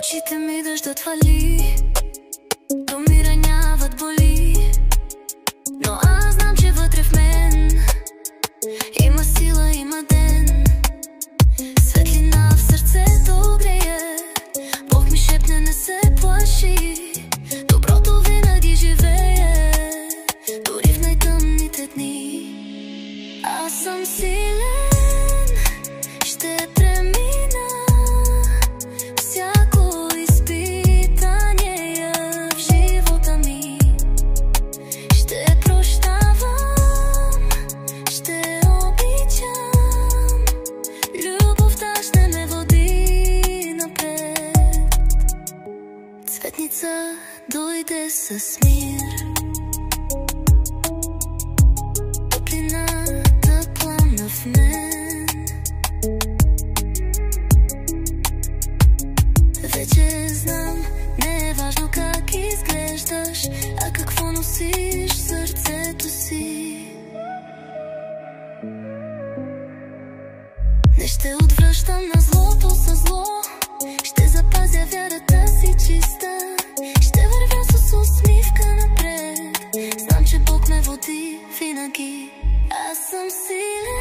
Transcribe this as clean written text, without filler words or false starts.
Очите ми дъждът вали, до ми раняват боли, но аз знам, че вътре в мен има сила, има ден. Светлина в сърцето грее, Бог ми шепне, не се плаши, доброто винаги живее, дори в най-тъмните дни. Аз съм силен, ще премина всяко изпитание в живота ми. Ще прощавам, ще обичам, любовта ще ме води напред. Цветница дойде с мир, топлината пламна в мен. Вече знам, не е важно как изглеждаш, а какво носиш в сърцето си. Не ще отвръщам на злото със зло, ще запазя вярата си чиста, ще вървя с усмивка напред. Знам, че Бог ме води винаги. Аз съм силен,